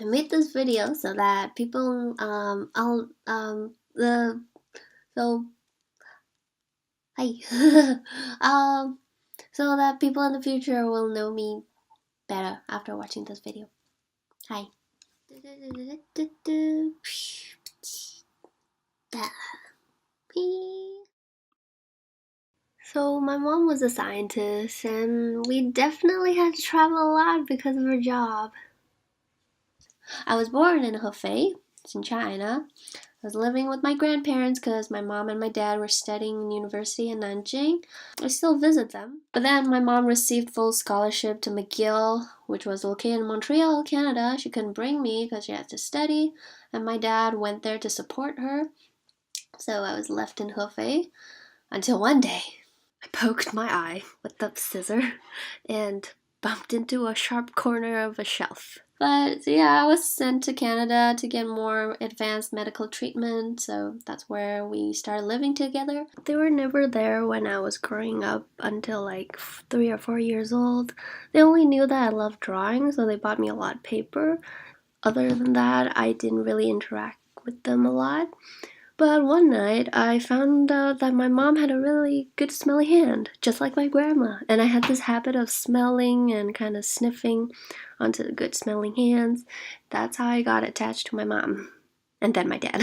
I made this video so that people so hi so that people in the future will know me better after watching this video. Hi. So my mom was a scientist and we definitely had to travel a lot because of her job. I was born in Hefei, it's in China. I was living with my grandparents because my mom and my dad were studying in university in Nanjing. I still visit them. But then my mom received full scholarship to McGill, which was located in Montreal, Canada. She couldn't bring me because she had to study, and my dad went there to support her. So I was left in Hefei until one day I poked my eye with the scissor and bumped into a sharp corner of a shelf. But yeah, I was sent to Canada to get more advanced medical treatment, so that's where we started living together. They were never there when I was growing up until like 3 or 4 years old. They only knew that I loved drawing, so they bought me a lot of paper. Other than that, I didn't really interact with them a lot. But one night, I found out that my mom had a really good smelly hand, just like my grandma. And I had this habit of smelling and kind of sniffing onto the good smelling hands. That's how I got attached to my mom. And then my dad.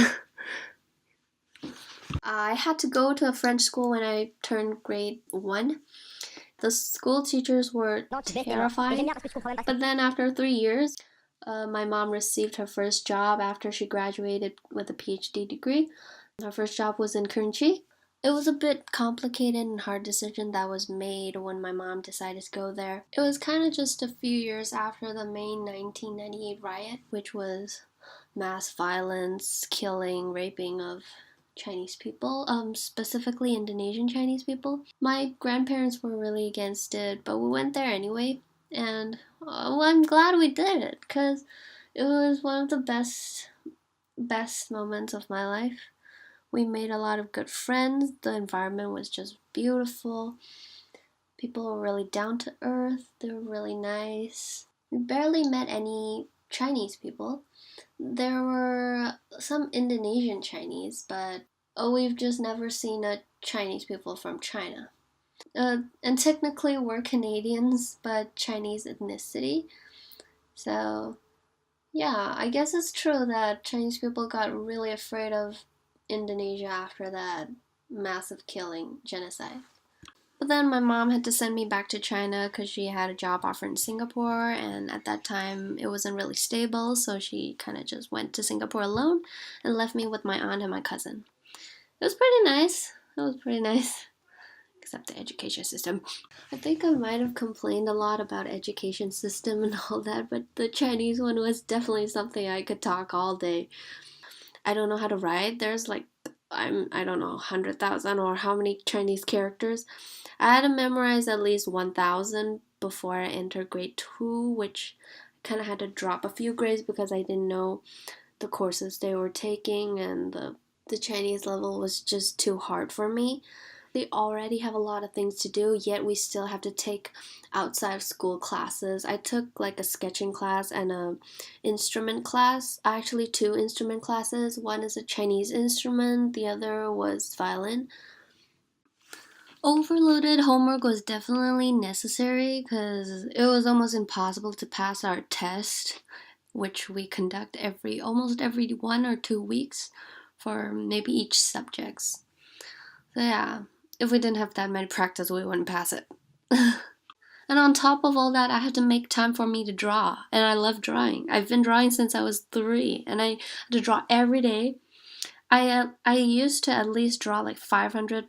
I had to go to a French school when I turned grade 1. The school teachers were terrifying. But then after 3 years, my mom received her first job after she graduated with a PhD degree. Her first job was in Kerinchi. It was a bit complicated and hard decision that was made when my mom decided to go there. It was kind of just a few years after the May 1998 riot, which was mass violence, killing, raping of Chinese people, specifically Indonesian Chinese people. My grandparents were really against it, but we went there anyway, and well, I'm glad we did it because it was one of the best moments of my life. We made a lot of good friends. The environment was just beautiful. People were really down to earth. They were really nice. We barely met any Chinese people. There were some Indonesian Chinese, but we've just never seen a Chinese people from China. And technically we're Canadians, but Chinese ethnicity. So yeah, I guess it's true that Chinese people got really afraid of Indonesia after that massive killing genocide. But then my mom had to send me back to China because she had a job offer in Singapore, and at that time it wasn't really stable, so she kind of just went to Singapore alone and left me with my aunt and my cousin. It was pretty nice. It was pretty nice. Except the education system. I think I might have complained a lot about education system and all that, but the Chinese one was definitely something I could talk all day. I don't know how to write. There's like I don't know 100,000 or how many Chinese characters. I had to memorize at least 1,000 before I entered grade 2, which I kind of had to drop a few grades because I didn't know the courses they were taking, and the Chinese level was just too hard for me. They already have a lot of things to do, yet we still have to take outside of school classes. I took like a sketching class and a instrument class. Actually, 2 instrument classes. One is a Chinese instrument, the other was violin. Overloaded homework was definitely necessary because it was almost impossible to pass our test, which we conduct almost every 1 or 2 weeks for maybe each subjects. So yeah, if we didn't have that many practice, we wouldn't pass it. And on top of all that, I had to make time for me to draw. And I love drawing. I've been drawing since I was 3, and I had to draw every day. I used to at least draw like 500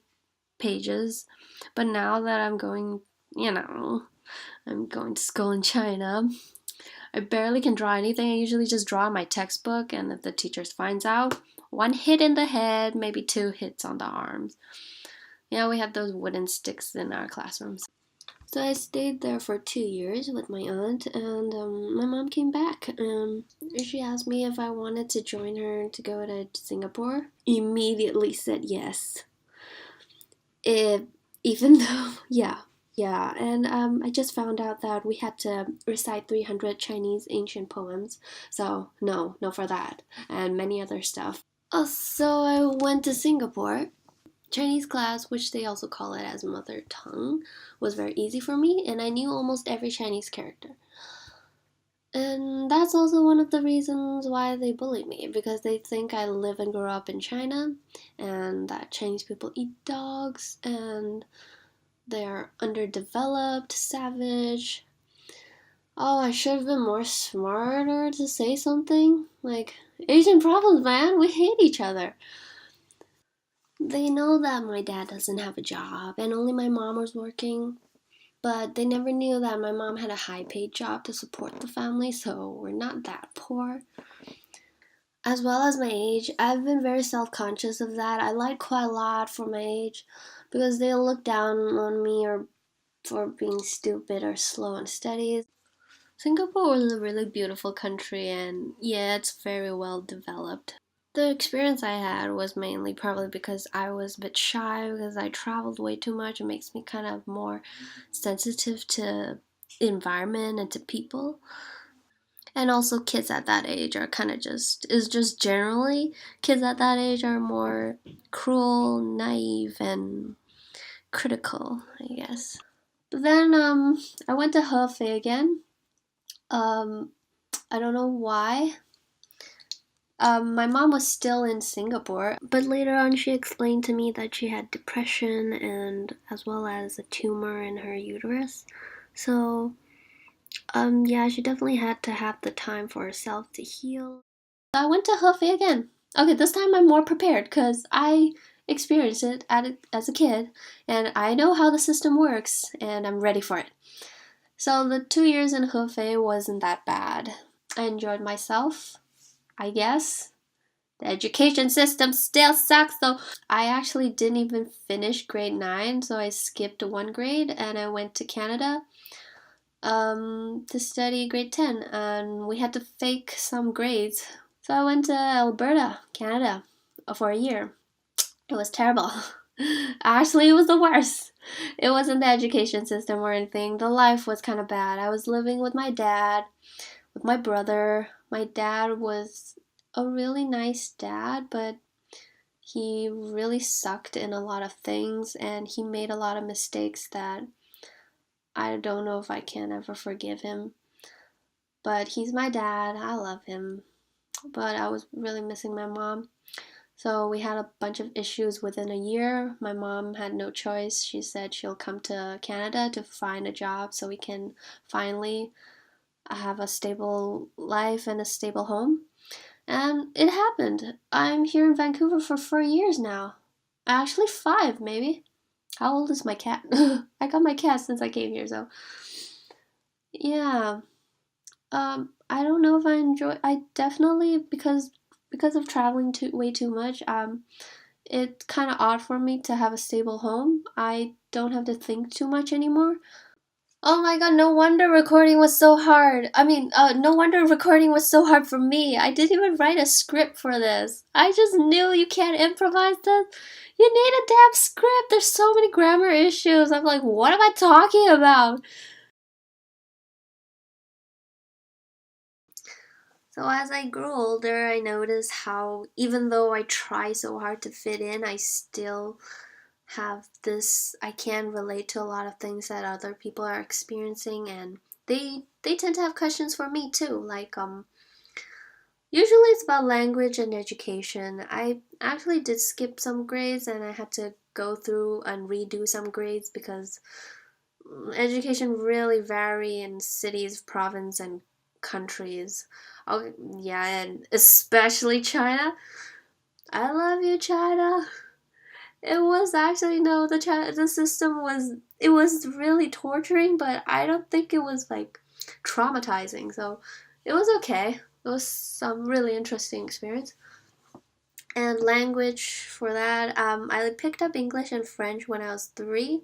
pages, but now that I'm going to school in China, I barely can draw anything. I usually just draw my textbook, and if the teacher finds out, 1 hit in the head, maybe 2 hits on the arms. Yeah, we had those wooden sticks in our classrooms. So I stayed there for 2 years with my aunt, and my mom came back. She asked me if I wanted to join her to go to Singapore. Immediately said yes. Even though, yeah, Yeah, and I just found out that we had to recite 300 Chinese ancient poems. So, no for that, and many other stuff. So I went to Singapore. Chinese class, which they also call it as mother tongue, was very easy for me, and I knew almost every Chinese character. And that's also one of the reasons why they bully me, because they think I live and grew up in China, and that Chinese people eat dogs, and they're underdeveloped, savage. Oh, I should have been more smarter to say something. Like, Asian problems, man, we hate each other. They know that my dad doesn't have a job and only my mom was working, but they never knew that my mom had a high paid job to support the family, so we're not that poor. As well as my age, I've been very self conscious of that. I lied quite a lot for my age because they'll look down on me or for being stupid or slow on studies. Singapore is a really beautiful country and yeah, it's very well developed. The experience I had was mainly probably because I was a bit shy because I traveled way too much. It makes me kind of more sensitive to environment and to people. And also kids at that age are kind of just generally kids at that age are more cruel, naive and critical, I guess. But then I went to Hefei again. Um I don't know why. My mom was still in Singapore, but later on she explained to me that she had depression and as well as a tumor in her uterus. So, yeah, she definitely had to have the time for herself to heal. So I went to Hefei again. Okay, this time I'm more prepared because I experienced it as a kid and I know how the system works and I'm ready for it. So the 2 years in Hefei wasn't that bad. I enjoyed myself, I guess. The education system still sucks though. I actually didn't even finish grade 9, so I skipped one grade and I went to Canada to study grade 10 and we had to fake some grades. So I went to Alberta, Canada for a year. It was terrible. Actually, it was the worst. It wasn't the education system or anything. The life was kind of bad. I was living with my dad, with my brother. My dad was a really nice dad, but he really sucked in a lot of things and he made a lot of mistakes that I don't know if I can ever forgive him. But he's my dad. I love him. But I was really missing my mom. So we had a bunch of issues within a year. My mom had no choice. She said she'll come to Canada to find a job so we can finally have a stable life and a stable home. And it happened. I'm here in Vancouver for 4 years now. Actually, 5 maybe. How old is my cat? I got my cat since I came here, so yeah. I don't know if I enjoy. I definitely because of traveling too way too much. It's kind of odd for me to have a stable home. I don't have to think too much anymore. Oh my god, no wonder recording was so hard. No wonder recording was so hard for me. I didn't even write a script for this. I just knew you can't improvise this. You need a damn script. There's so many grammar issues. I'm like, what am I talking about? So as I grew older, I noticed how even though I try so hard to fit in, I still have this I can relate to a lot of things that other people are experiencing and they tend to have questions for me too. Like usually it's about language and education. I actually did skip some grades and I had to go through and redo some grades because education really vary in cities, province and countries. Oh yeah, and especially China. I love you, China. It was actually no, the system was it was really torturing, but I don't think it was like traumatizing. So it was okay. It was some really interesting experience. And language for that, I picked up English and French when I was 3.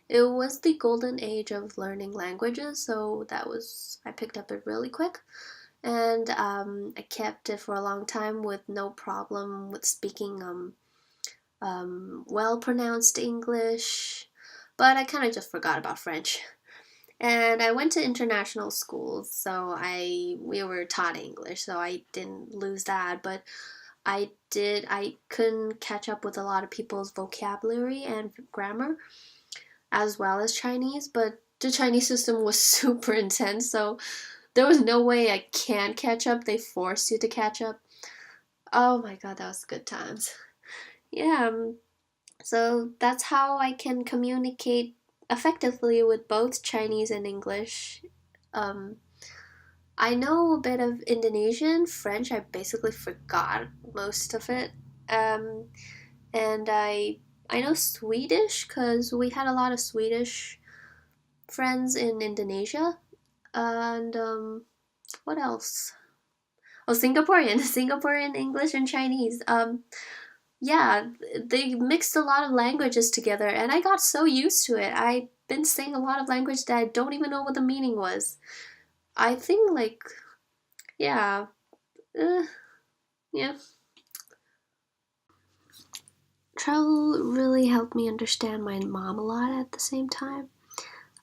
It was the golden age of learning languages, so I picked up it really quick. And I kept it for a long time with no problem with speaking well pronounced English. but I kind of just forgot about French. And I went to international schools, so we were taught English, so I didn't lose that, but I couldn't catch up with a lot of people's vocabulary and grammar as well as Chinese, but the Chinese system was super intense, so there was no way I can catch up. They forced you to catch up. Oh my god, that was good times. Yeah, so that's how I can communicate effectively with both Chinese and English. Um, I know a bit of Indonesian, French. I basically forgot most of it. Um, and I know Swedish because we had a lot of Swedish friends in Indonesia. And what else? Oh, Singaporean, Singaporean English and Chinese. Yeah, they mixed a lot of languages together, and I got so used to it. I've been saying a lot of language that I don't even know what the meaning was. I think like yeah, uh, yeah. Travel really helped me understand my mom a lot at the same time.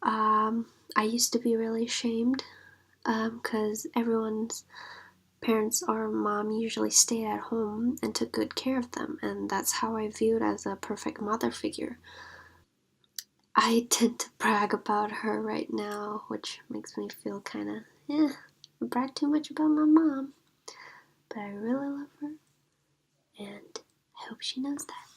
I used to be really ashamed because everyone's parents or mom usually stayed at home and took good care of them, and that's how I viewed as a perfect mother figure. I tend to brag about her right now, which makes me feel kind of, I brag too much about my mom, but I really love her, and I hope she knows that.